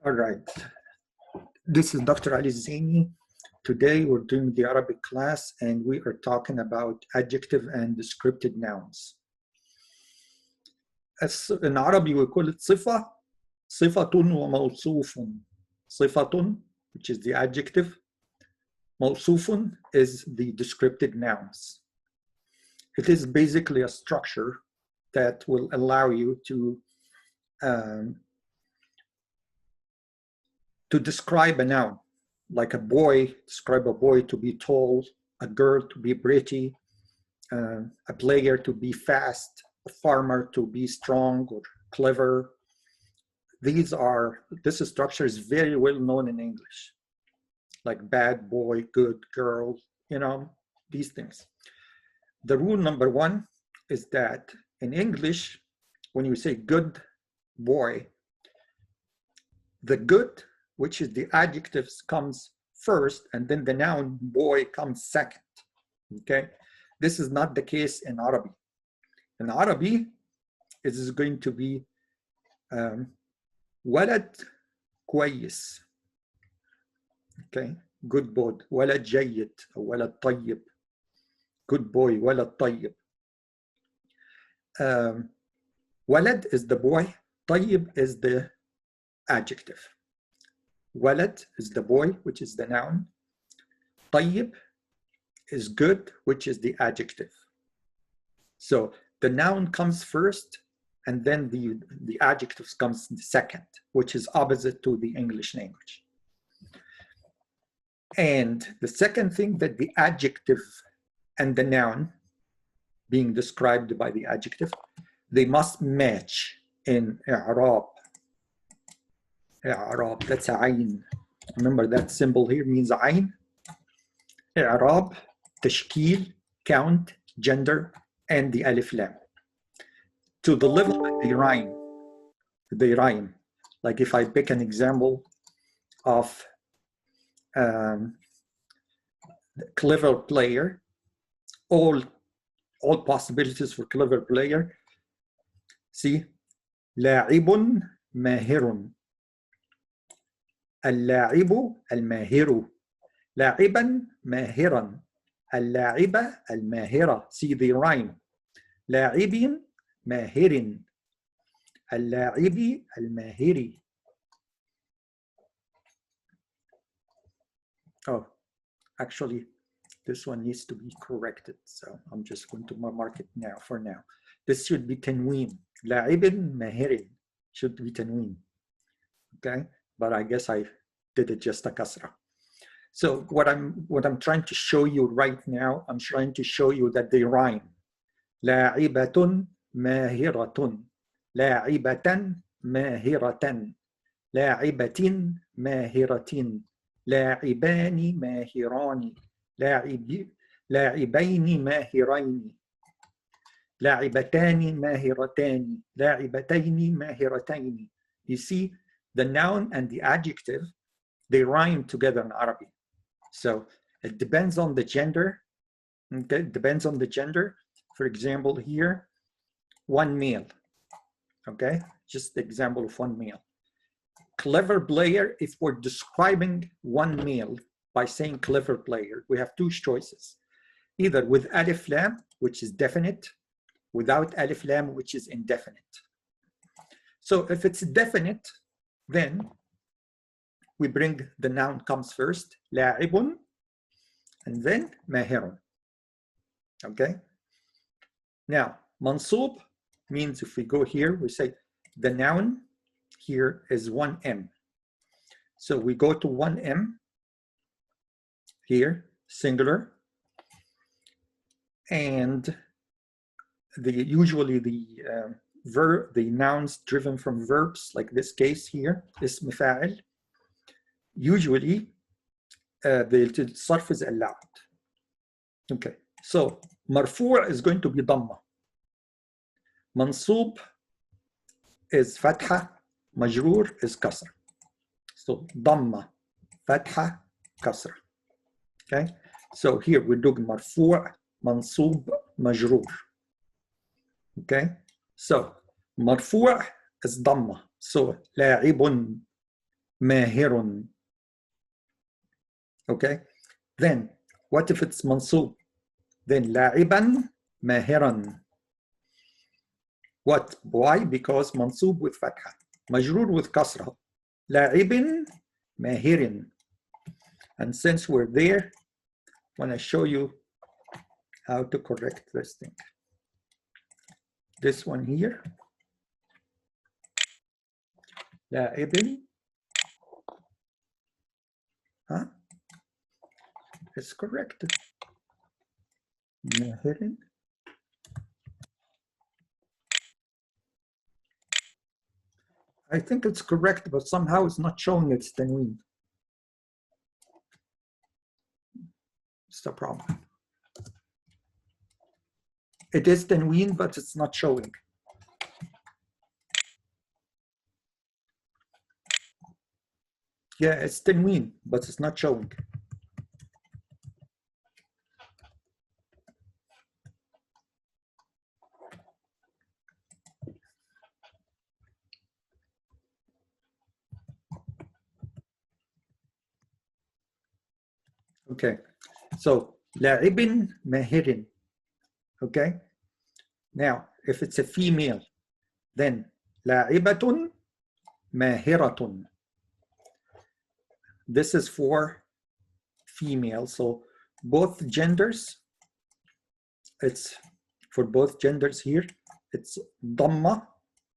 All right, this is Dr. Ali Zaini. Today we're doing the Arabic class and we are talking about adjective and descriptive nouns. In Arabic we call it صفة, صفة وموصوف. صفة, which is the adjective. موصوف is the descriptive nouns. It is basically a structure that will allow you to describe a noun, like a boy, describe a boy to be tall, a girl to be pretty, a player to be fast, a farmer to be strong or clever. This structure is very well known in English, like bad boy, good girl, these things. The rule number one is that in English, when you say good boy, the good, which is the adjectives, comes first, and then the noun boy comes second. Okay, this is not the case in Arabic. In Arabic, it is going to be ولد كويس. Okay, good boy. ولد جيد أو ولد طيب. Good boy. ولد طيب. ولد is the boy. طيب is the adjective. ولد is the boy, which is the noun. طيب is good, which is the adjective. So the noun comes first, and then the adjectives comes second, which is opposite to the English language. And the second thing, that the adjective and the noun being described by the adjective, they must match in i'rab. i'راب, that's عين. Remember that symbol here means عين. i'rab, تشكيل, count, gender, and the alif lam. To the level that they rhyme. Like if I pick an example of clever player, all possibilities for clever player. See, لاعب ماهر. اللاعب الماهر. لاعبا ماهرا. اللاعبة الماهرة. See the rhyme. لاعب ماهر. اللاعب الماهر. Oh, actually, this one needs to be corrected. So I'm just going to mark it now for now. This should be تنوين. لاعب ماهر should be تنوين. Okay? But I guess I did it just a kasra. So what I'm trying to show you right now, I'm trying to show you that they rhyme. لاعبة ماهرة. لاعبة ماهرة. لاعبة ماهرة. لاعبان ماهران. لاعبين ماهرين. لاعبتان ماهرتان. لاعبتين ماهرتين. You see, the noun and the adjective, they rhyme together in Arabic. So it depends on the gender. Okay, it depends on the gender. For example, here, one male. Okay, just the example of one male. Clever player, if we're describing one male by saying clever player, we have two choices. Either with alif lam, which is definite, without alif lam, which is indefinite. So if it's definite, then we bring the noun comes first, لاعب, and then ماهر. Okay? Now, mansub means if we go here, we say the noun here is 1M. So we go to 1M here, singular, and usually the nouns driven from verbs, like this case here, اسم فاعل, usually the صرف is allowed. Okay, so مرفوع is going to be ضمة. منصوب is فتحة. مجرور is كسرة. So ضمة, فتحة, كسرة. Okay, so here we do مرفوع, منصوب, مجرور. Okay, so مرفوع is ضمة. So لاعب ماهر. Okay, then what if it's منصوب? Then لاعبا ماهرا. What? Why? Because منصوب with فتحة, مجرور with كسرة. لاعب ماهر. And since we're there, I want to show you how to correct this thing. This one here. لاعب. Huh? It's correct. ماهر. I think it's correct, but somehow it's not showing it's tanween. It's the problem. It is tanween, but it's not showing. Yeah, it's tanween, but it's not showing. Okay, so لاعب ماهر. Okay, now if it's a female, then لاعبة ماهرة. This is for female, so both genders, it's for both genders here, it's ضمة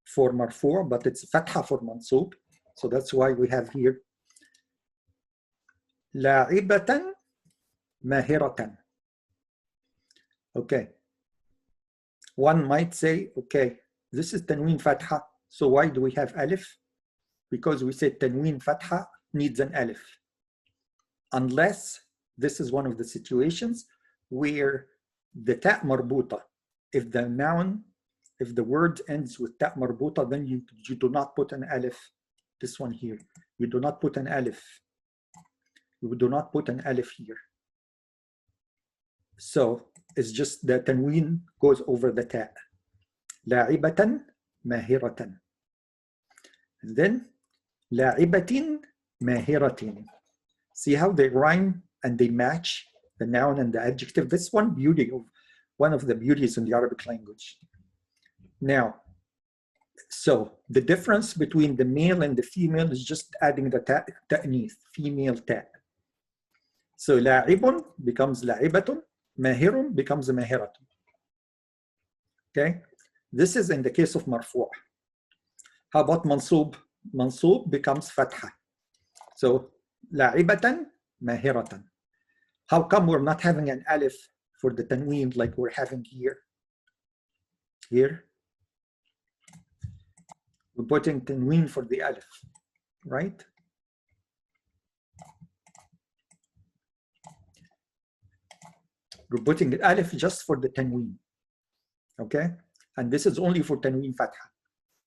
for مرفوع, but it's فتحة for منصوب. So that's why we have here لاعبة ماهرة. Okay, one might say, okay, this is tanween fatha, so why do we have alif? Because we said tanween fatha needs an alif, unless this is one of the situations where the ta marbuta, if the noun, if the word ends with ta marbuta, then you do not put an alif. This one here, you do not put an alif. You do not put an alif here. So it's just the tanween goes over the ta. لاعبة ماهرة. And then لاعبة ماهرة. See how they rhyme and they match the noun and the adjective? That's one of the beauties in the Arabic language. Now, so the difference between the male and the female is just adding the ta'nith, female ta. So لاعب becomes لاعبة, ماهر becomes ماهرة. Okay, this is in the case of marfu'. How about mansub? Mansub becomes fatha. So لاعبة ماهرة. How come we're not having an alif for the tanween like we're having here? Here, we're putting tanween for the alif, right? We're putting the alif just for the tanween, okay? And this is only for tanween fatha.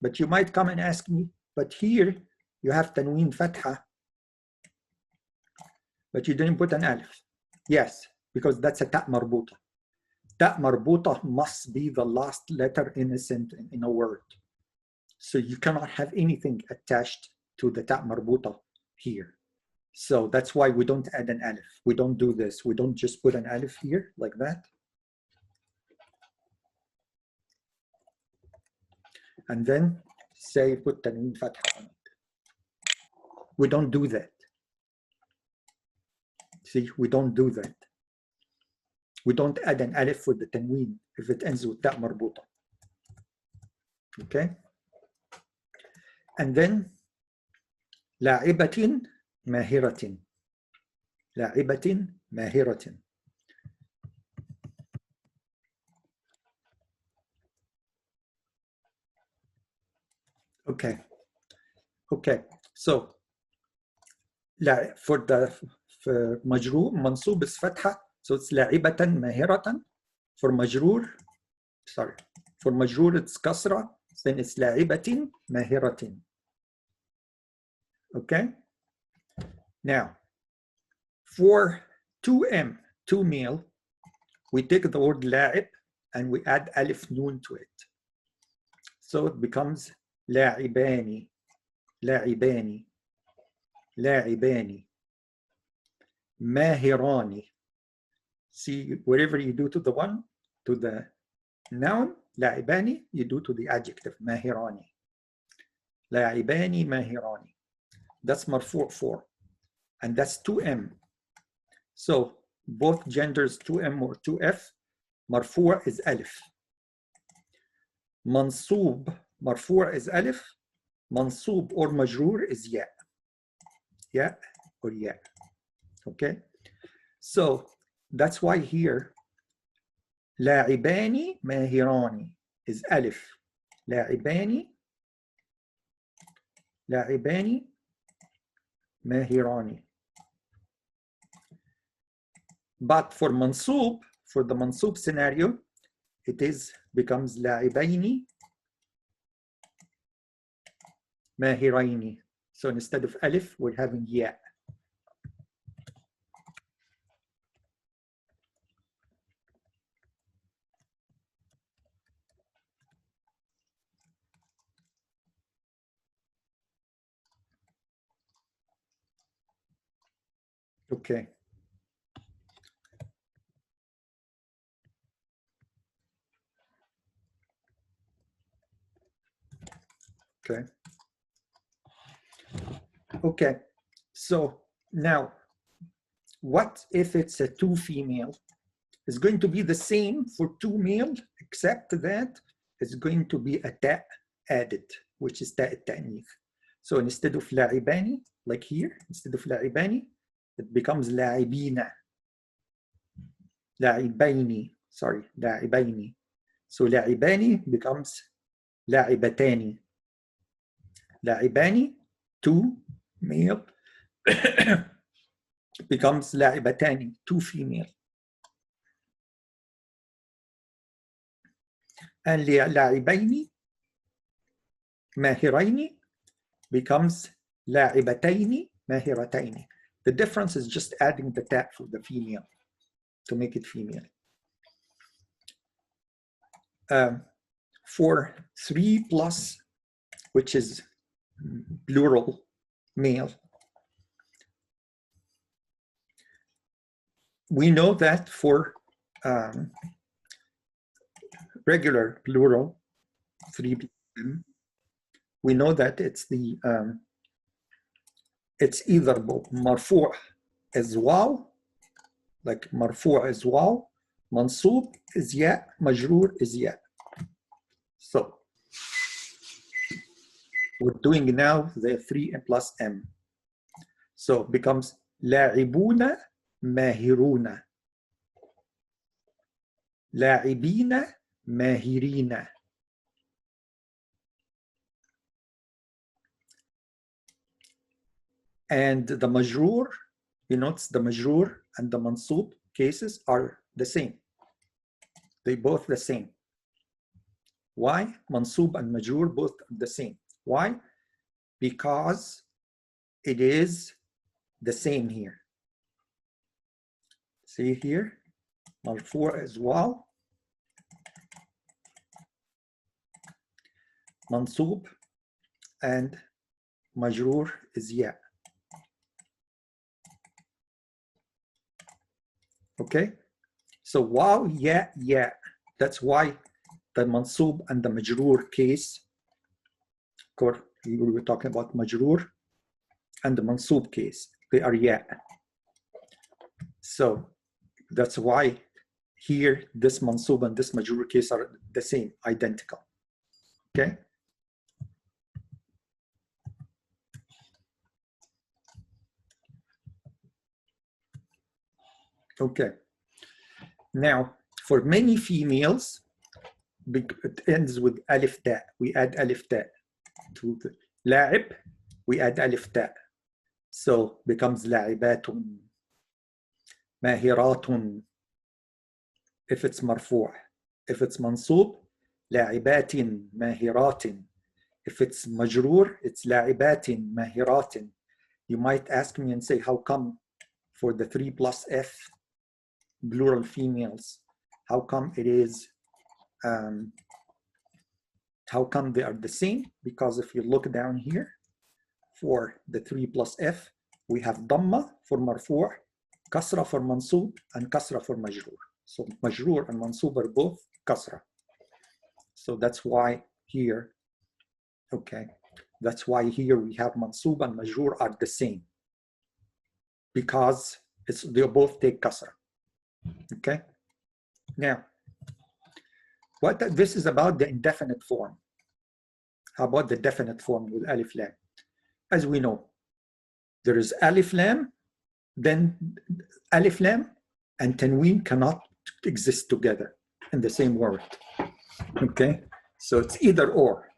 But you might come and ask me, but here you have tanween fatha, but you didn't put an alif. Yes, because that's a ta marbuta. Ta marbuta must be the last letter in a sentence, in a word. So you cannot have anything attached to the ta marbuta here. So that's why we don't add an alif. We don't do this. We don't just put an alif here like that. And then say put tanween fatha on it. We don't do that. See, we don't do that. We don't add an alif for the tanween if it ends with ta marbuta. Okay? And then لاعبة ماهرة. لاعبة ماهرة. Okay. Okay. So for مجرور منصوب is فتحة. So it's لاعبة ماهرة. For مجرور, sorry. For مجرور it's كسرة. Then it's لاعبة ماهرة. Okay. Now, for 2M, 2 male, we take the word لاعب and we add alif noon to it. So it becomes لاعبان. لاعبان. لاعبان ماهران. See, whatever you do to the noun, لاعبان, you do to the adjective, ماهران. لاعبان ماهران. That's مرفوع 4. And that's 2M. So both genders 2M or 2F. مرفوع is ألف. منصوب مرفوع is ألف. منصوب or مجرور is ياء. ياء or ياء. Okay? So that's why here لاعبان ماهران is ألف. لاعبان ماهران. But for mansub, for the mansub scenario, it becomes لاعبين ماهرين. So instead of alif, we're having ya. Okay. Okay. Okay. So now, what if it's a 2 female? It's going to be the same for 2 male, except that it's going to be a ta added, which is ta التأنيث. So instead of لاعبان, like here, instead of لاعبان, it becomes لاعبين. لاعبين, sorry, لاعبين. So لاعبان becomes لاعبتان. لاعبان, 2 male, becomes لاعبتان, 2 female. And لاعبين ماهرين becomes لاعبتين ماهرتين. The difference is just adding the ta for the female to make it female. For 3 plus, which is plural male, we know that for regular plural 3 we know that it's the it's either مرفوع as واو, like مرفوع is واو, منصوب is ياء, مجرور is ياء. So we're doing now the 3 plus M. So it becomes لاعبون ماهرون. لاعبين ماهرين. And the majroor, you notice the majroor and the mansub cases are the same. They both the same. Why? Mansub and majroor both the same. Why? Because it is the same here. See here, marfu' as well. Mansub and majroor is ya. Okay, so wow, yeah, yeah. That's why the mansub and the majroor case, of course, we were talking about majroor and the mansub case, they are yeah. So that's why here this mansub and this majroor case are the same, identical. Okay. Okay. Now, for many females, it ends with alif ta. We add alif ta to the la'ib. We add alif ta, so becomes la'ibatun, mahiratun. If it's marfu', if it's mansub, la'ibatin, mahiratin. If it's majroor, it's la'ibatin, mahiratin. You might ask me and say, how come for the 3 plus F plural females, how come it is, how come they are the same? Because if you look down here for the 3 plus F, we have ضمة for مرفوع, كسرة for منصوب, and كسرة for مجرور. So مجرور and منصوب are both كسرة. So that's why here, okay, that's why here we have منصوب and مجرور are the same, because they both take kasra. Okay. Now, this is about the indefinite form. How about the definite form with alif lam? As we know, there is alif lam, then alif lam and tanween cannot exist together in the same word. Okay, so it's either or.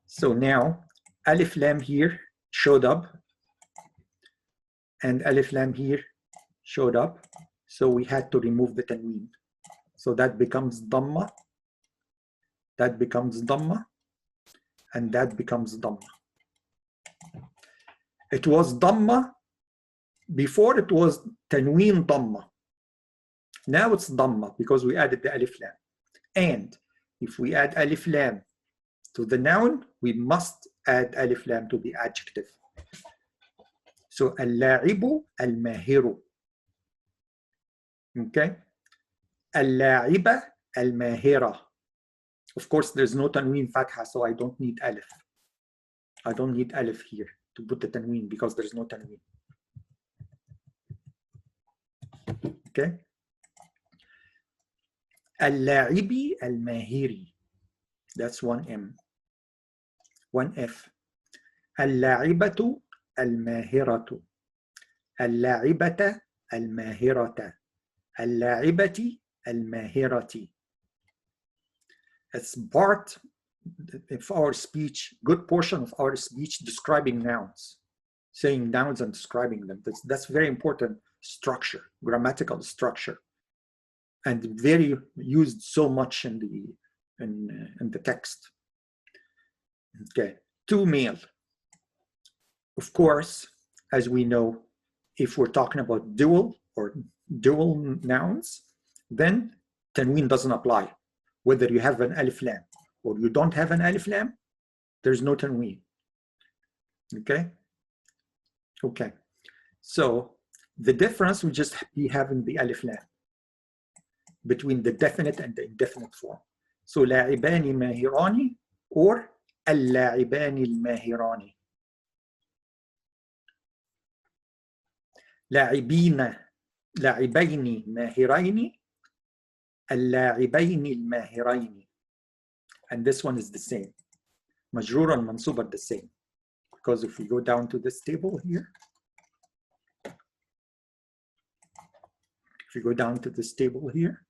So now alif lam here showed up and alif lam here showed up, so we had to remove the tanween. So that becomes dhamma, that becomes dhamma, and that becomes dhamma. It was dhamma before, it was tanween dhamma. Now it's dhamma because we added the alif lam. And if we add alif lam to the noun, we must add alif lam to the adjective. So al-la'ibu al-mahiru. Okay? Al-la'iba al-mahira. Of course, there's no tanween fatha, so I don't need alif. I don't need alif here to put the tanween because there's no tanween. Okay? Al-la'ibi al-mahiri. That's one M. One F. Al-la'ibatu al-mahiratu. Al-la'ibata al-mahirata. Al-la'ibati al-mahirati. It's part of our speech, good portion of our speech describing nouns, saying nouns and describing them. That's very important structure, grammatical structure, and very used so much in the text. Okay, to male. Of course, as we know, if we're talking about dual nouns, then tanween doesn't apply. Whether you have an alif lam or you don't have an alif lam, there's no tanween. Okay? Okay. So the difference will just be having the alif lam between the definite and the indefinite form. So la'ibani mahirani or al-la'ibani al-mahirani. لاعبين ماهرين اللاعبين الماهرين. And this one is the same. Majrur and mansub are the same. Because if we go down to this table here, if you go down to this table here,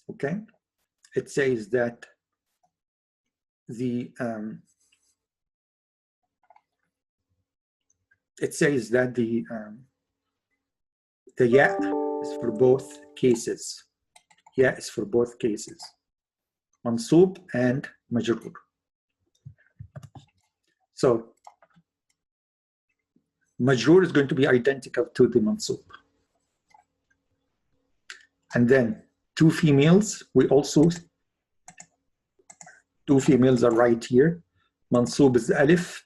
okay, it says that the ya is for both cases. Ya is for both cases. Mansub and majrur. So majrur is going to be identical to the mansub. And then two females, two females are right here. Mansub is alif,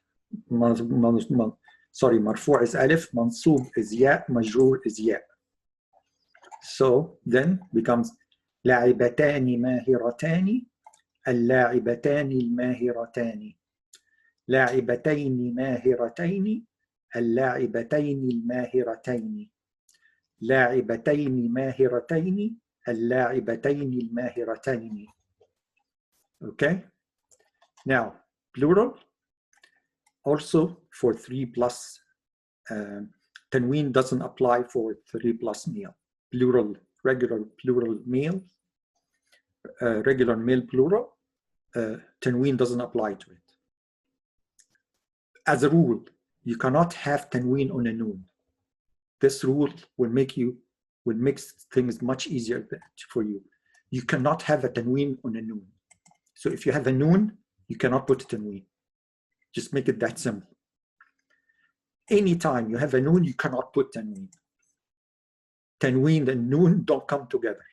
marfu' is alif, mansub is ya, majrur is ya. So then becomes لاعبتان ماهرتان اللاعبتان الماهرتان لاعبتين ماهرتين اللاعبتين الماهرتين لاعبتين ماهرتين اللاعبتين الماهرتين. Okay? Now, plural, also for 3 plus, tanween doesn't apply for 3 plus male. Plural, regular plural male, regular male plural, tanween doesn't apply to it. As a rule, you cannot have tanween on a noun. This rule will make things much easier for you. You cannot have a tanween on a noun. So if you have a noun, you cannot put a tanween. Just make it that simple. Anytime you have a noun, you cannot put tanween. Tanween and noun don't come together.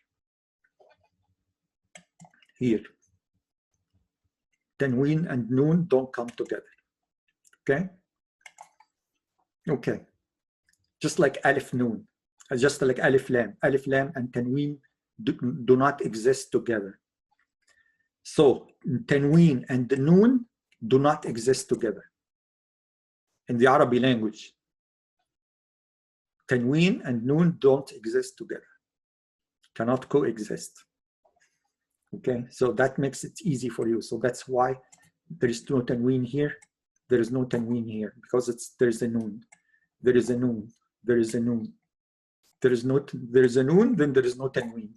Here. Tanween and noun don't come together. Okay? Okay. just like alif noon, just like alif lam and tanween do not exist together. So tanween and the noon do not exist together in the Arabic language. Tanween and noon don't exist together, cannot coexist. Okay, so that makes it easy for you. So that's why there is no tanween here, there is no tanween here, because there's a noon, there is a noon, there is a noon, there is a noon, then there is no tanween.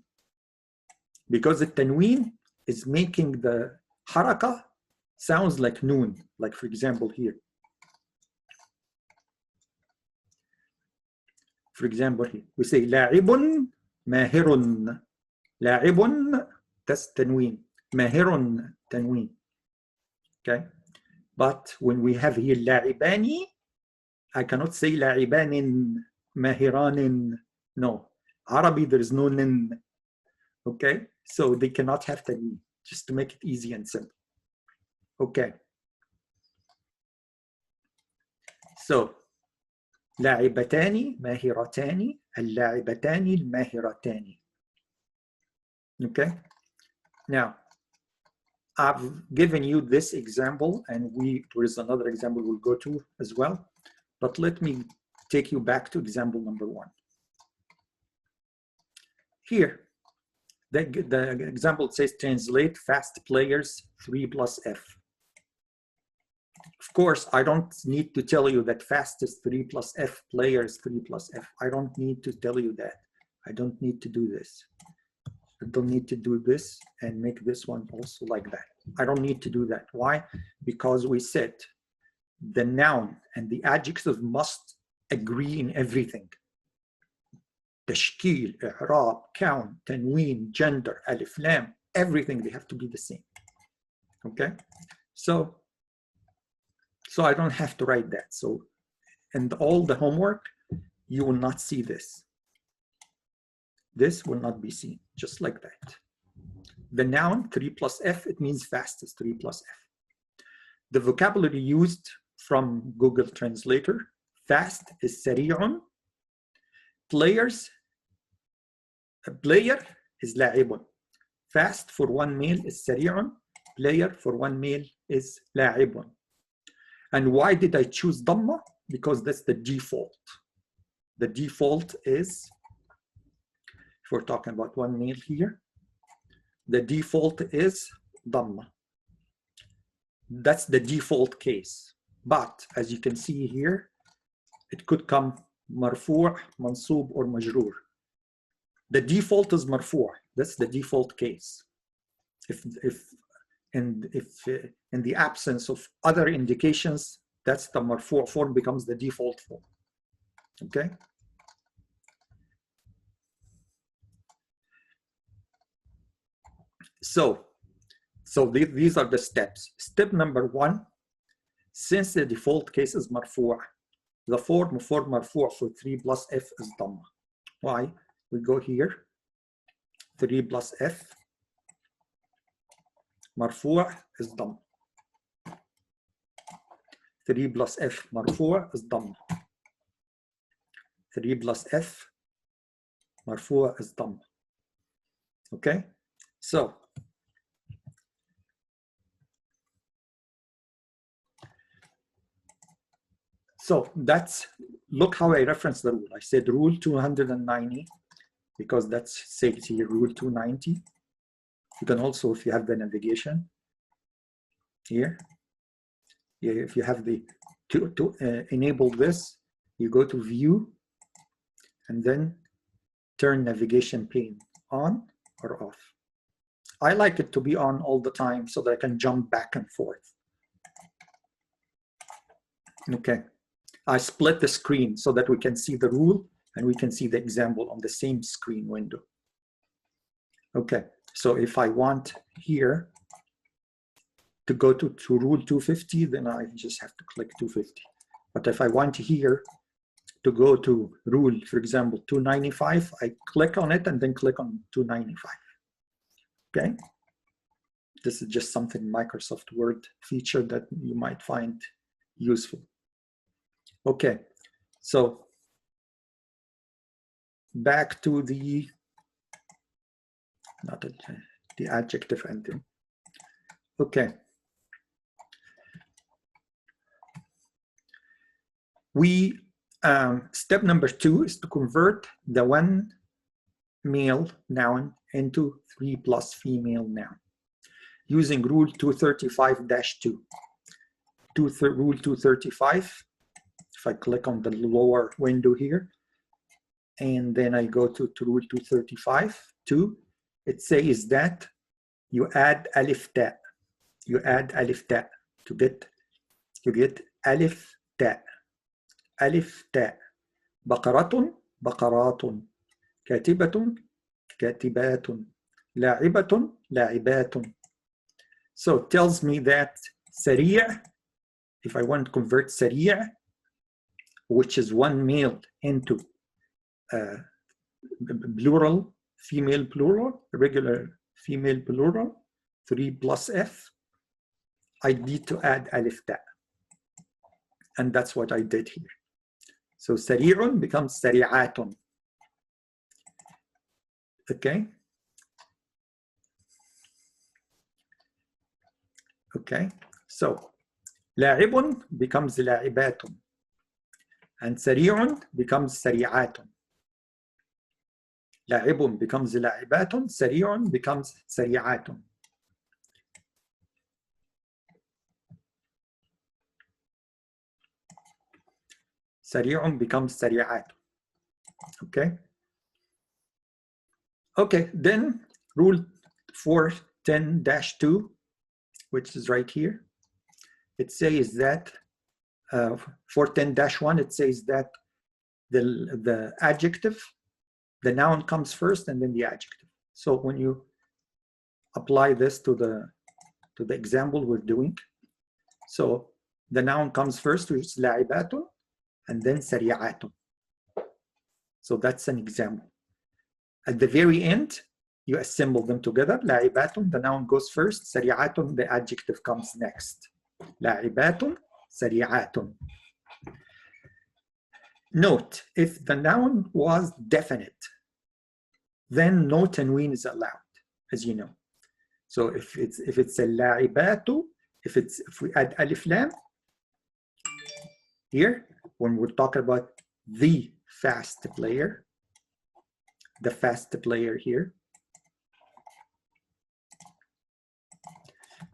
Because the tanween is making the haraka sounds like noon, like for example here. For example here, we say لاعب ماهر. لاعب, that's tanween. ماهر, tanween. Okay, but when we have here لاعبان, I cannot say لاعبان ماهران. No, Arabic there is no nin. Okay, so they cannot have tanween, just to make it easy and simple. Okay, so لاعبتان ماهرتان اللاعبتان الماهرتان. Okay, now I've given you this example, and there is another example we'll go to as well, but let me take you back to example number 1. Here, the example says translate fast players 3 plus F. Of course, I don't need to tell you that fast is 3 plus F, players 3 plus F. I don't need to tell you that. I don't need to do this. I don't need to do this and make this one also like that. I don't need to do that. Why? Because we said the noun and the adjective must agree in everything. Tashkil, i'rab, count, tanween, gender, alif, lam, everything, they have to be the same. Okay? So I don't have to write that. So in all the homework, you will not see this. This will not be seen, just like that. The noun 3 plus F, it means fast is 3 plus F. The vocabulary used from Google Translator, fast is sari'un. Players, a player is la'ibun. Fast for one male is sari'un. Player for one male is la'ibun. And why did I choose Dhamma? Because that's the default. The default is, if we're talking about one male here, the default is Dhamma. That's the default case. But as you can see here, it could come marfu', mansub, or majroor. The default is marfu'. That's the default case. If in the absence of other indications, that's the marfu' form becomes the default form. Okay. So these are the steps. Step number 1, since the default case is marfu', the form for marfu' for 3 plus F is Dhamma. Why? We go here, 3 plus F, marfu' is Dhamma. 3 plus F marfu' is Dhamma. 3 plus F marfu' is Dhamma. Okay? So that's, look how I referenced the rule. I said rule 290 because that's said here, rule 290. You can also, if you have the navigation here, if you have the, to enable this, you go to view and then turn navigation pane on or off. I like it to be on all the time so that I can jump back and forth. Okay. I split the screen so that we can see the rule and we can see the example on the same screen window. Okay, so if I want here to go to rule 250, then I just have to click 250. But if I want here to go to rule, for example, 295, I click on it and then click on 295. Okay, this is just something Microsoft Word feature that you might find useful. Okay, so back to the, not the adjective ending. Okay. We, step number 2 is to convert the one male noun into 3 plus female noun using rule 235-2. Rule 235, if I click on the lower window here, and then I go to rule 235-2, it says that you add alif ta. You add alif ta to get alif ta. ألف تاء بقرة بقرات كاتبة كاتبات لاعبة لاعبات. So it tells me that سريع, if I want to convert سريع, which is one male, into plural, female plural, regular female plural, 3 plus F, I need to add alif ta. And that's what I did here. So سريع becomes سريعات. Okay. Okay. So لاعب becomes لاعبات. And سريع becomes سريعات. لاعب becomes لاعبات. سريع becomes سريعات. سريع becomes سريعات. Okay. Okay, then rule 410-2, which is right here. It says that 410-1, it says that the adjective, the noun comes first and then the adjective. So when you apply this to the example we're doing, so the noun comes first, which is لاعبات, and then سريعات. So that's an example. At the very end, you assemble them together. لاعبات, the noun goes first. سريعات, the adjective comes next. لاعبات, سريعات. Note, if the noun was definite, then no tanween is allowed, as you know. So if it's a لاعبات, if we add alif lam here, when we're talking about the fast player, the fast player here,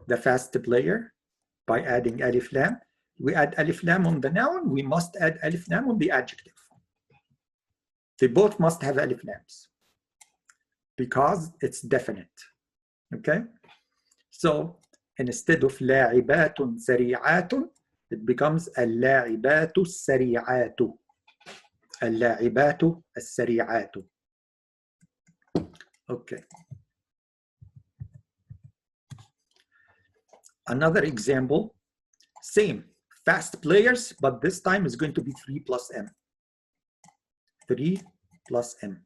the fast player, by adding alif lam, we add alif lam on the noun, we must add alif lam on the adjective. They both must have alif lams because it's definite. Okay? So instead of لاعبات سريعات, it becomes اللاعبات السريعات. اللاعبات السريعات. Okay. Another example, same, fast players, but this time is going to be 3 plus M. 3 plus M.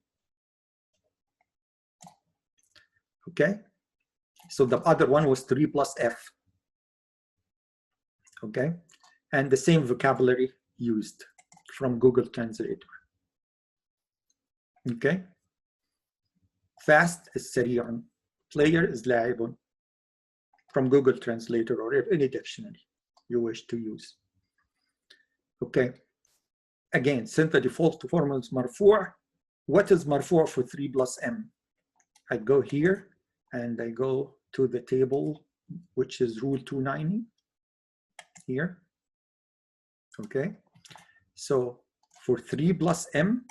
Okay. So the other one was 3 plus F. Okay. And the same vocabulary used from Google Translator. Okay. Fast is سريع. Player is لاعب. From Google Translator or any dictionary you wish to use. Okay. Again, since the default form is مرفوع, what is مرفوع for 3 plus M? I go here and I go to the table, which is rule 290 here. Okay. So for 3 plus M,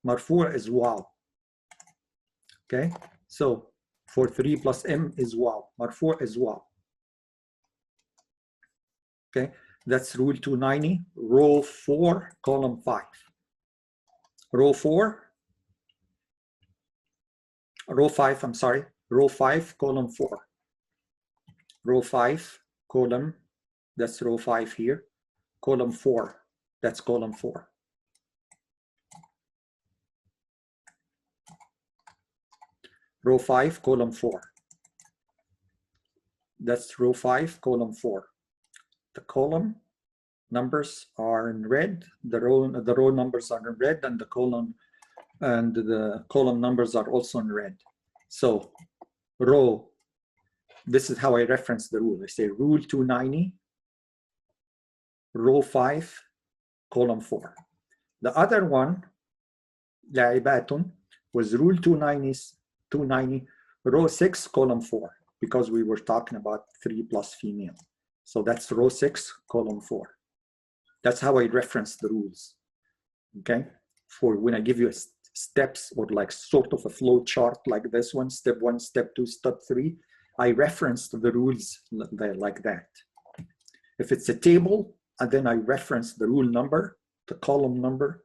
مرفوع is واو. Okay. So for 3 plus M is واو. مرفوع is واو. Okay. That's rule 290, row 4, column 5. Row 5, I'm sorry, row 5, column 4. Row 5, column, that's row 5 here. Column 4, that's column 4. Row 5, column 4. That's row 5, column 4. The column numbers are in red, the row numbers are in red, and the column and the column numbers are also in red. So row, this is how I reference the rule. I say rule 290, row 5, column 4. The other one, لاعبات, was rule 290, row 6, column 4, because we were talking about 3 plus female. So that's row 6, column 4. That's how I reference the rules, okay? For when I give you steps or like sort of a flow chart like this one, step 1, step 2, step 3, I reference the rules like that. If it's a table, and then I reference the rule number, the column number,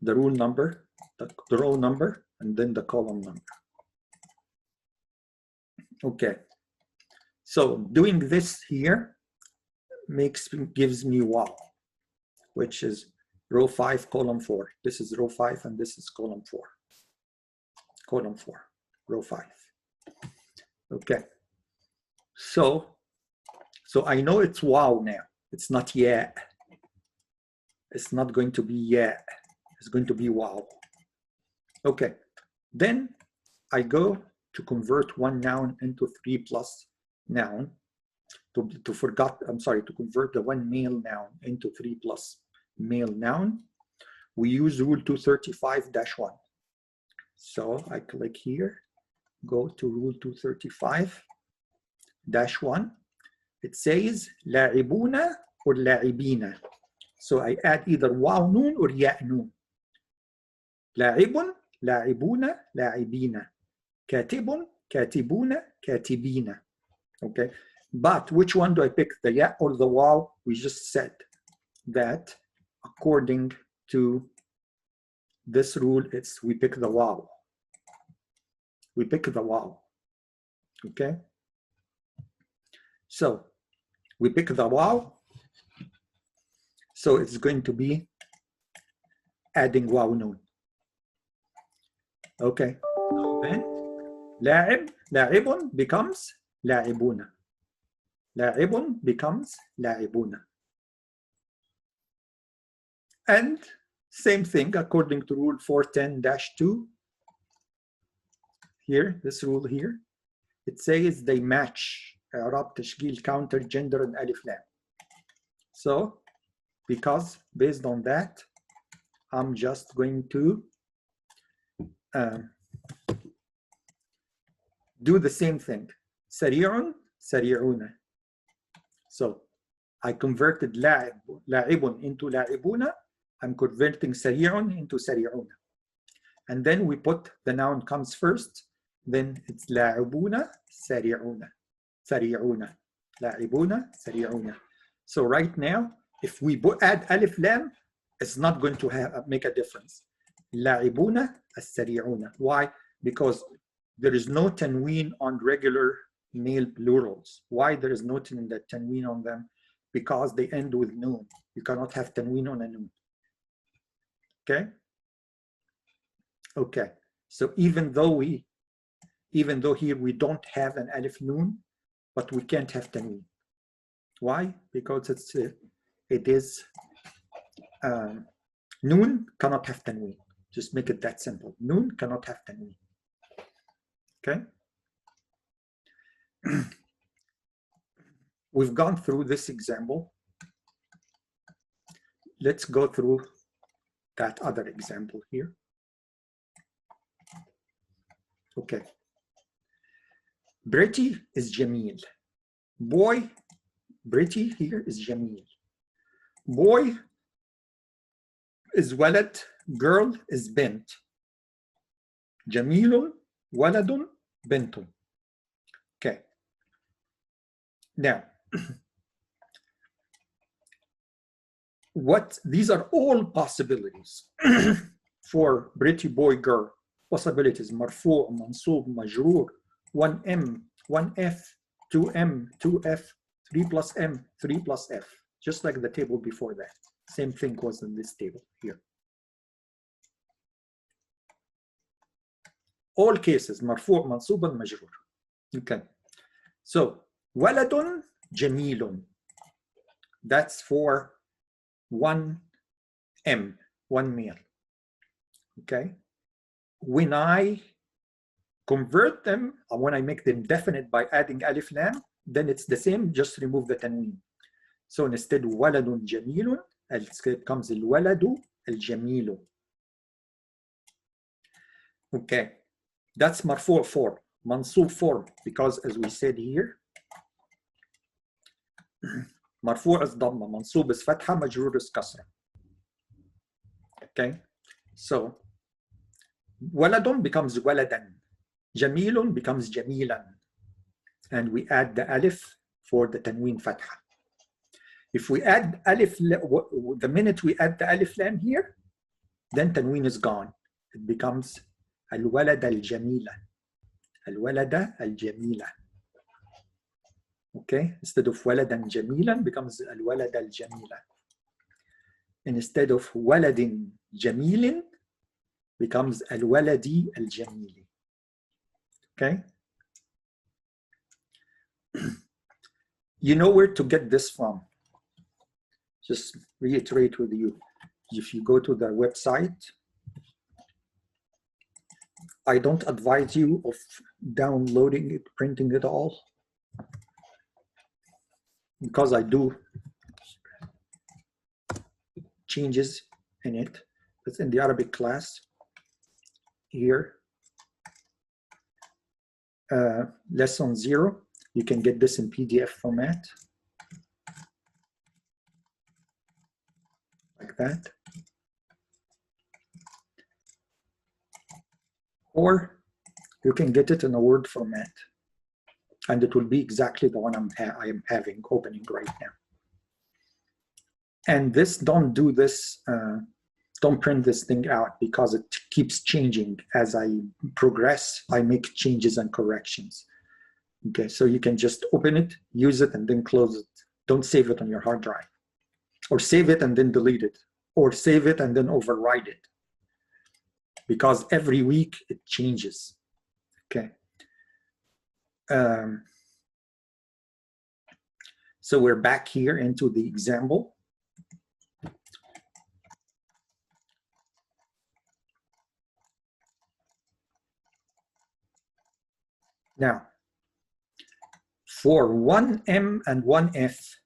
the rule number, the row number, and then the column number. Okay, so doing this here gives me wow, which is row 5, column 4. This is row 5, and this is column 4. Column 4, row 5. Okay, so I know it's wow now. It's not yet. It's not going to be yet. It's going to be wow. Okay, then I go to convert one noun into 3 plus noun. To convert the one male noun into 3 plus male noun. We use rule 235-1. So I click here, go to rule 235-1. It says لاعبون or لاعبين. So I add either واو نون or ياء نون. لاعب لاعبون لاعبين. كاتب كاتبون كاتبين. Okay, but which one do I pick, the ya or the waw? We just said that according to this rule, we pick the waw. We pick the waw. Okay, so we pick the waw. So it's going to be adding waw noon. Okay, then لاعب لاعب becomes لاعبون. لاعب becomes لاعبون. And same thing according to rule 410-2. Here, this rule here, it says they match إعراب تشكيل counter gender and ألف لام. So because based on that, I'm just going to do the same thing. سريع سريعون. So I converted لاعب into لاعبون. I'm converting سريع into سريعون. And then we put the noun comes first. Then it's لاعبون سريعون. سريعون. لاعبون سريعون. So right now, if we add ألف لام, it's not going to make a difference. لاعبون السريعون. Why? Because there is no tanween on regular male plurals. Why there is no tanween on them? Because they end with noon. You cannot have tanween on a noon. Okay? Okay. So even though here we don't have an alif noon, but we can't have tanween. Why? Because it is noon cannot have tanween. Just make it that simple. Noon cannot have tanween. Okay? We've gone through this example. Let's go through that other example here. Okay. Pretty is Jamil. Boy, pretty here is Jamil. Boy is Walad, girl is Bint. Jamilun, Waladun, Bintun. Okay. Now, these are all possibilities for pretty boy, girl. Possibilities: مرفوع, منصوب, مجرور, 1M, 1F, 2M, 2F, 3 plus M, 3 plus F. Just like the table before that. Same thing was in this table here. All cases, مرفوع, منصوب, مجرور. Okay. So, ولد جميل. That's for 1M, 1 male. Okay. when I convert them, when I make them definite by adding alif lam, then it's the same, just remove the tanween. So instead ولد جميل, it comes الولد الجميل. Okay, that's مرفوع form. منصوب form, because as we said here, مرفوع is ضمة, منصوب is فتحة, مجرور is كسرة. Okay, so ولد becomes ولدا, جميل becomes جميلا, and we add the alif for the tanween فتحة. If we add alif, the minute we add the alif lam here, then tanween is gone. It becomes الولد الجميلة. الولد الجميلة. Okay, instead of ولدا جميلا becomes الولد الجميلة. Instead of ولد جميل becomes الولد الجميل. Okay. You know where to get this from. Just reiterate with you. If you go to the website, I don't advise you of downloading it, printing it all, because I do changes in it. It's in the Arabic class here. Lesson 0. You can get this in PDF format. Like that. Or you can get it in a Word format. And it will be exactly the one I am having opening right now. And this, don't do this, don't print this thing out, because it keeps changing. As I progress, I make changes and corrections. Okay, so you can just open it, use it, and then close it. Don't save it on your hard drive. Or save it and then delete it. Or save it and then override it. Because every week it changes. Okay. So we're back here into the example. Now, for 1M and 1F,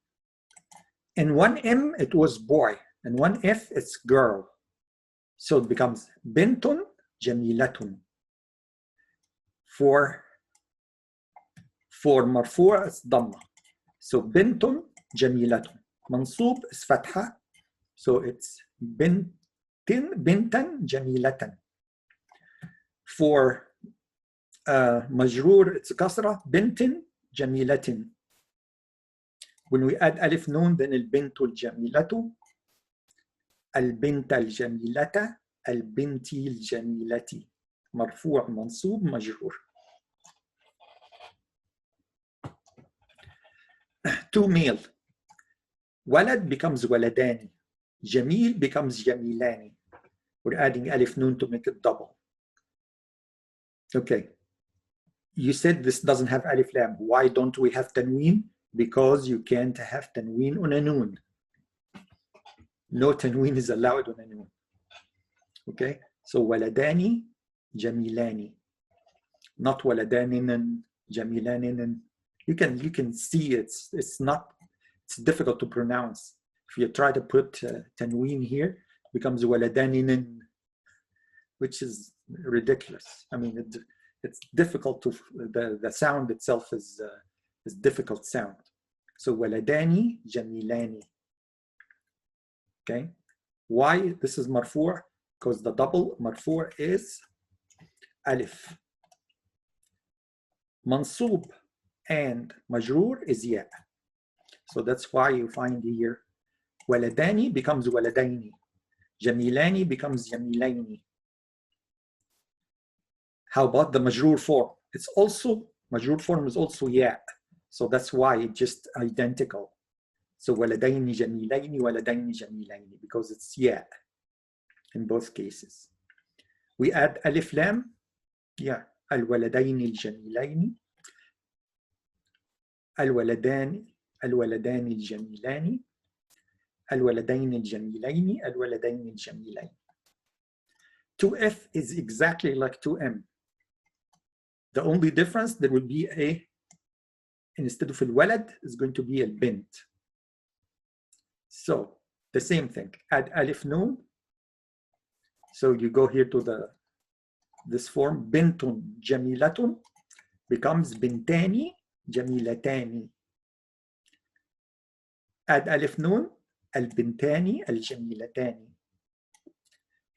in 1M it was boy, and 1F it's girl. So it becomes bintun jamilatun. For marfu' it's dhamma. So bintun jamilatun. Mansub is fatha. So it's bintan jamilatan. For majroor it's kasra, bintin jamilatin. When we add alif noon, then البنت الجميلة, البنت الجميلة, البنت الجميلة. مرفوع منصوب مجرور. To male. ولد becomes ولدان. جميل becomes جميلان. We're adding alif noon to make it double. Okay. You said this doesn't have alif lam. Why don't we have tanween? Because you can't have tanween on a noon. No tanween is allowed on a noon. Okay, so waladani jamilani, not waladaninan jamilanin. You can see it's difficult to pronounce. If you try to put tanween here, it becomes waladaninan, which is ridiculous. I mean, it's difficult to the sound itself is difficult sound. So waladani jamilani. Okay, why this is marfu'? Because the double marfu' is alif. Mansub and majroor is ya. So that's why you find here waladani becomes waladaini. Jamilani becomes jamilaini. How about the majroor form? It's also, majroor form is also ya. So that's why it's just identical. So waladaini jamilaini, waladaini jamilaini, because it's ya in both cases. We add alif lam, yeah, al-waladaini al-jamilaini, al-waladani al-jamilani, al-waladaini al-jamilaini, al-waladaini al-jamilaini. 2F is exactly like 2M. The only difference, there will be a, instead of الولد, is going to be البنت. So the same thing, add alif noon. So you go here to this form, بنت جميلة becomes بنتان جميلتان. Add alif noon, البنتان الجميلتان.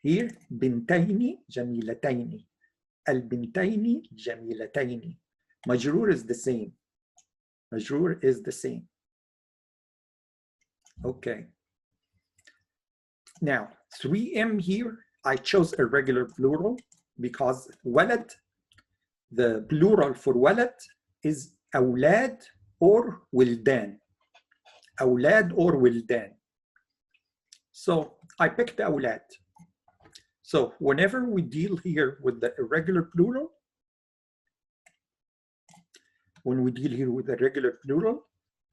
Here, بنتين جميلتين. البنتين جميلتين. مجرور is the same. مجرور is the same. Okay. Now, 3M here, I chose a regular plural because ولد, the plural for ولد is أولاد or ولدان. أولاد or ولدان. So I picked أولاد. So whenever we deal here with the irregular plural,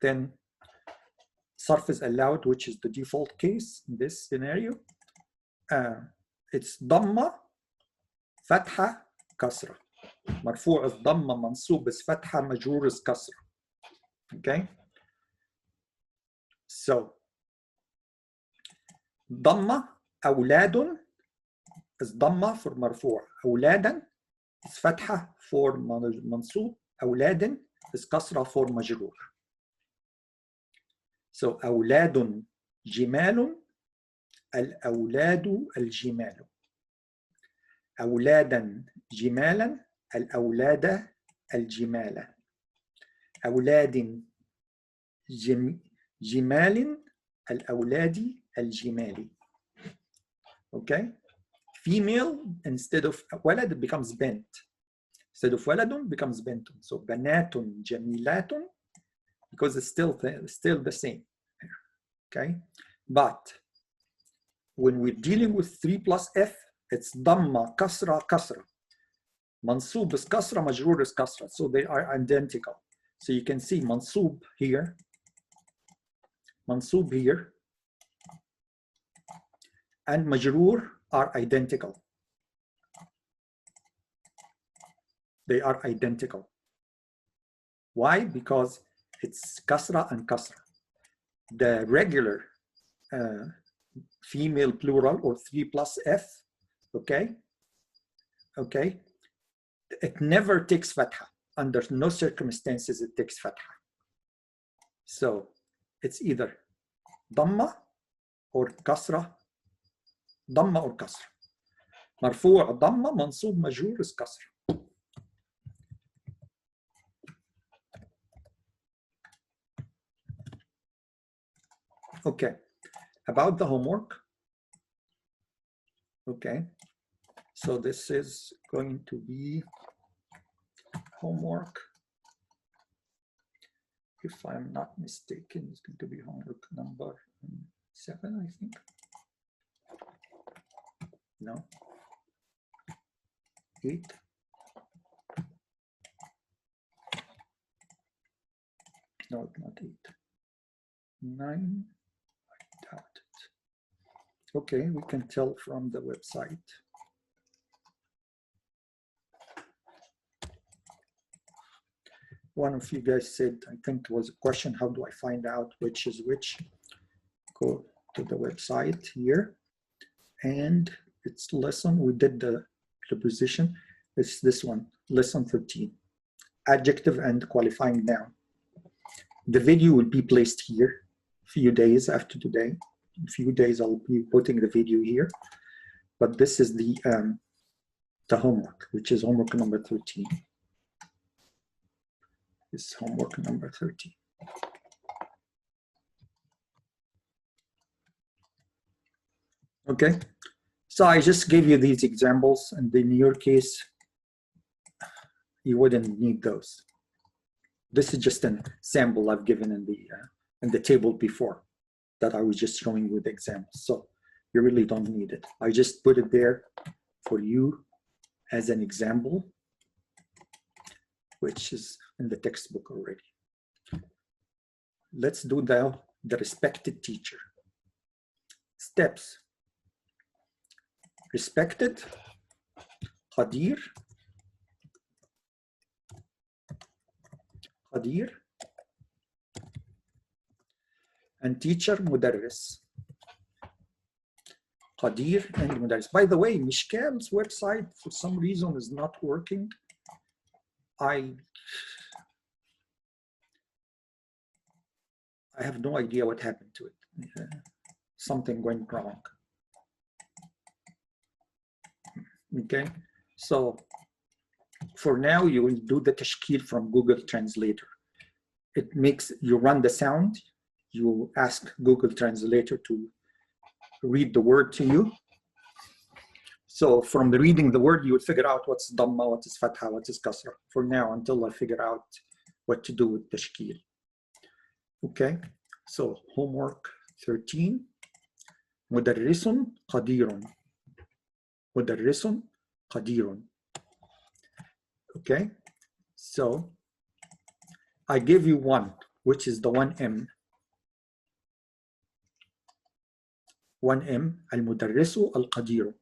then صرف is allowed, which is the default case in this scenario. It's ضمة فتحة كسرة. مرفوع الضمة منصوب فتحة مجرور كسرة. Okay. So ضمة أولاد is ضمة for مرفوع. أولادا is فتحة for منصوب. أولاد is كسرة for مجرور. So أولاد جمال الأولاد الجمال. أولادا جمالا الأولاد الجمال. أولاد جمال الأولاد الجمال. Okay. Female, instead of ولد, it becomes بنت. Instead of ولد, becomes بنت. So بنات جميلات, because it's still the same. Okay. But when we're dealing with 3 plus F, it's ضمة كسرة كسرة. منصوب is كسرة, مجرور is كسرة. So they are identical. So you can see منصوب here, and مجرور are identical. They are identical. Why? Because it's kasra and kasra. The regular female plural or 3 plus F, okay, it never takes fatha. Under no circumstances it takes fatha. So it's either dhamma or kasra. ضمة or كسر. مرفوع ضمة منصوب مجرور is كسر. Okay, about the homework. Okay, so this is going to be homework. If I'm not mistaken, it's going to be homework number 7, I think. No, 8. No, not 8. 9. I doubt it. Okay, we can tell from the website. One of you guys said, I think it was a question, how do I find out which is which? Go to the website here, and it's lesson, we did the preposition, it's this one, lesson 13, adjective and qualifying noun. The video will be placed here a few days after today. In a few days I'll be putting the video here, but this is the homework, which is homework number 13. This is homework number 13. Okay. So I just gave you these examples, and in your case, you wouldn't need those. This is just a sample I've given in the table before that I was just showing you the examples. So you really don't need it. I just put it there for you as an example, which is in the textbook already. Let's do now the respected teacher. Steps. respected قدير and teacher مدرس. قدير and مدرس. By the way, Mishkal's website for some reason is not working. I have no idea what happened to it. Something went wrong. Okay, so for now you will do the tashkil from Google Translator. It makes you run the sound, you ask Google Translator to read the word to you. So from reading the word, you will figure out what's Dhamma, what is Fatha, what is Kasra. For now, until I figure out what to do with Tashkil. Okay, so homework 13. مدرس قدير. مدرس قدير. Okay, so I give you one, which is the 1M. 1M, المدرس القدير.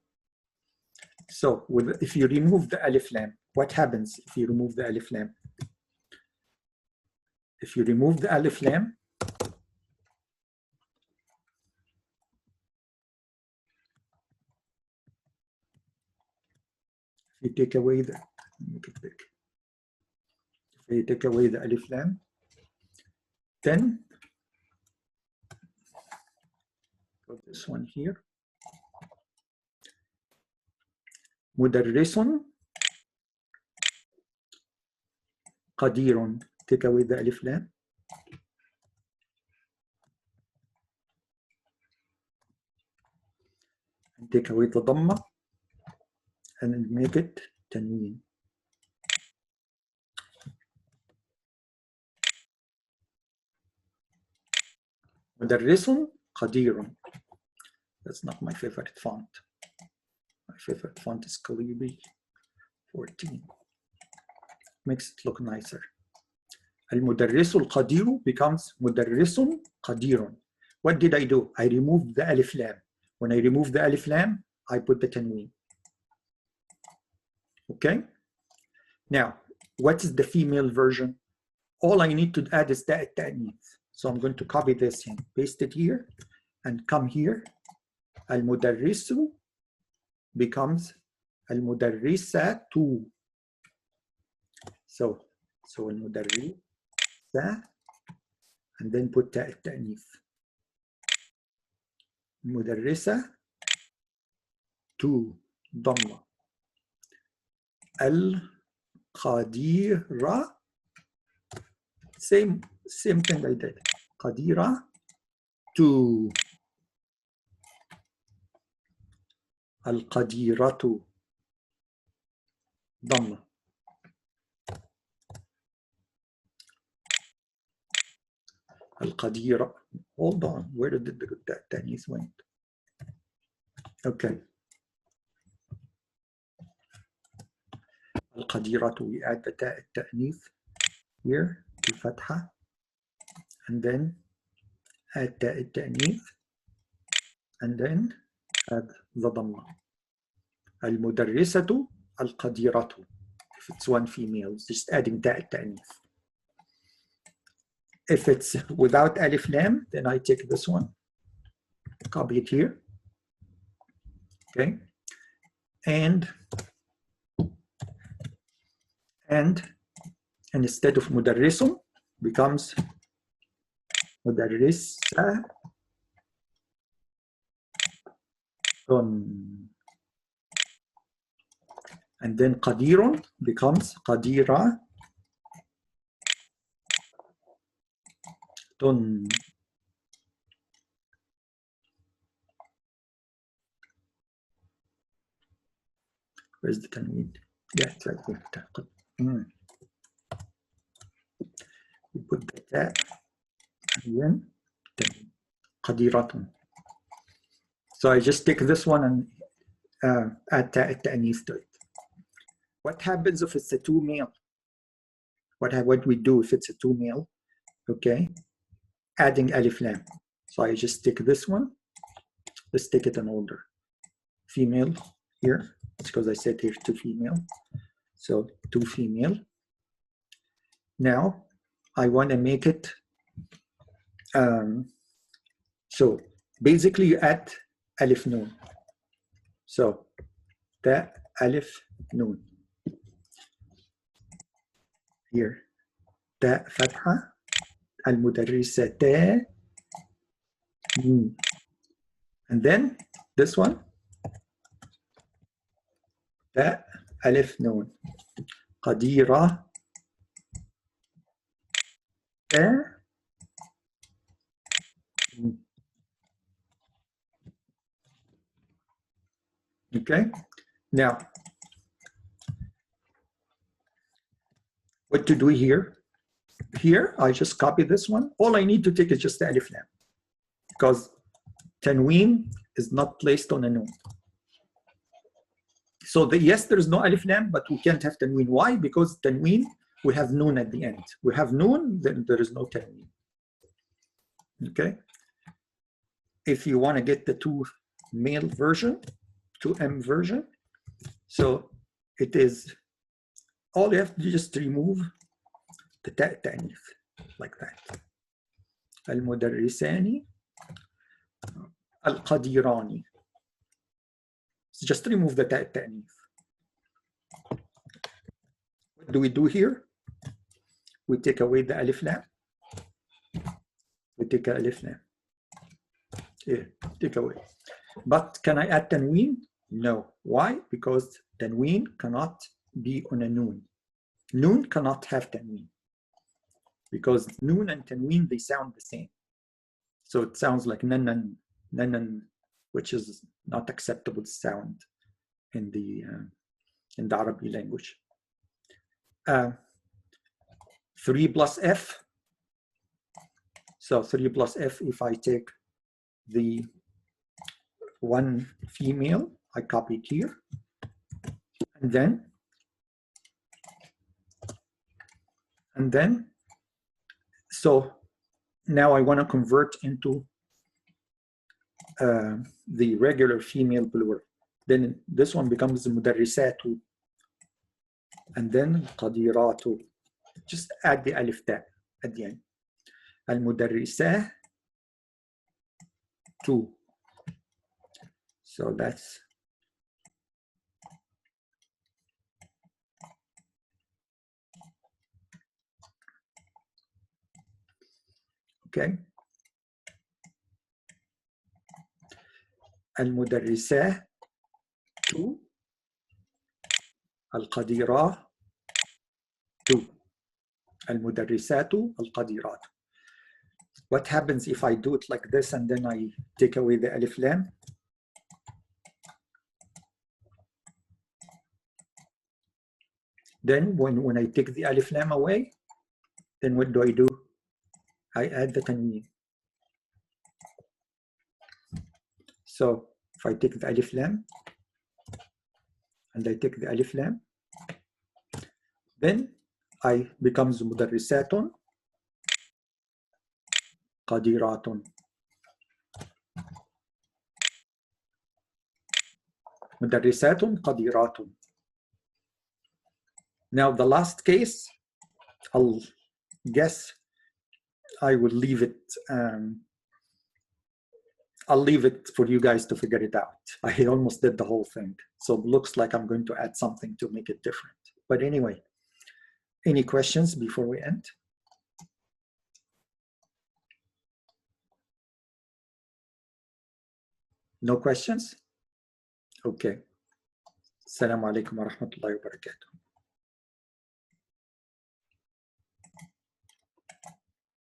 So if you remove the alif lam, what happens if you remove the alif lam? If you remove the alif lam, if you take away the, make it big. If you take away the alif lam, then put this one here. مدرس قدير. Take away the alif lam. And take away the dhamma and then make it tanween. مدرس قدير. That's not my favorite font. My favorite font is Calibri 14. Makes it look nicer. المدرس القدير becomes مدرس قدير. What did I do? I removed the alif lam. When I remove the alif lam, I put the tanween. Okay? Now, what is the female version? All I need to add is the ta'nith. So I'm going to copy this and paste it here and come here. المدرس becomes المدرسة. So المدرسة and then put التأنيث. المدرسة ضمة. القديرة same thing I did. قديرة القديرة ضمة. القديرة. Hold on, where did that Chinese went? Okay. القديرة, we add the التأنيث here, الفتحة, and then add التأنيث, and then add the ضمة. المدرسة القديرة. If it's one female, just adding التأنيث. If it's without alif lam, then I take this one, copy it here, okay, and instead of مدرس becomes مدرسة. And then قدير becomes قديرة. Where's the tanween? Yeah, it's right here. We put the ta and then قديرة. So I just take this one and add ta'anith to it. What happens if it's a two male? What we do if it's a two male? Okay, adding alif lam. So I just take this one. Let's take it in order. Female here. It's because I said here 2 female. So 2 female. Now I want to make it, so basically you add alif noon. So the alif noon. Here. the فتحة المدرستان. And then this one. the ألف نون. قديرة. Okay, now what to do here? Here, I just copy this one. All I need to take is just the alif lam, because tanween is not placed on a noon. So yes, there's no alif lam, but we can't have tanween. Why? Because tanween, we have noon at the end. We have noon, then there is no tanween. Okay. If you want to get the 2 male version, 2M version, so it is, all you have to do is just remove the ta'nif like that. المدرسان القديران. Just remove the ta'nif. What do we do here? We take away the alif lam. We take a alif lam. Here, take away. But can I add tanween? No. Why? Because tanween cannot be on a noon. Noon cannot have tanween, because noon and tanween, they sound the same. So it sounds like nanan, nanan, which is not acceptable sound in the Arabic language. 3 plus F. So 3 plus F, if I take the 1 female, I copy it here, and then, so now I want to convert into the regular female plural. Then this one becomes mudarrisatu, and then qadiratu. Just add the alif ta at the end. Al-mudarrisah 2. So that's okay. المدرسة 2. القديرة 2. المدرسات القديرات. What happens if I do it like this and then I take away the alif lam? Then when I take the alif lam away, then what do? I add the tanween. So if I take the alif lam and I take the alif lam, then I becomes mudarrisatun qadiratun. Mudarrisatun qadiratun. Now the last case, I'll guess I will leave it. I'll leave it for you guys to figure it out. I almost did the whole thing, so it looks like I'm going to add something to make it different. But anyway, any questions before we end? No questions? Okay. Assalamu alaikum wa rahmatullahi wa barakatuh.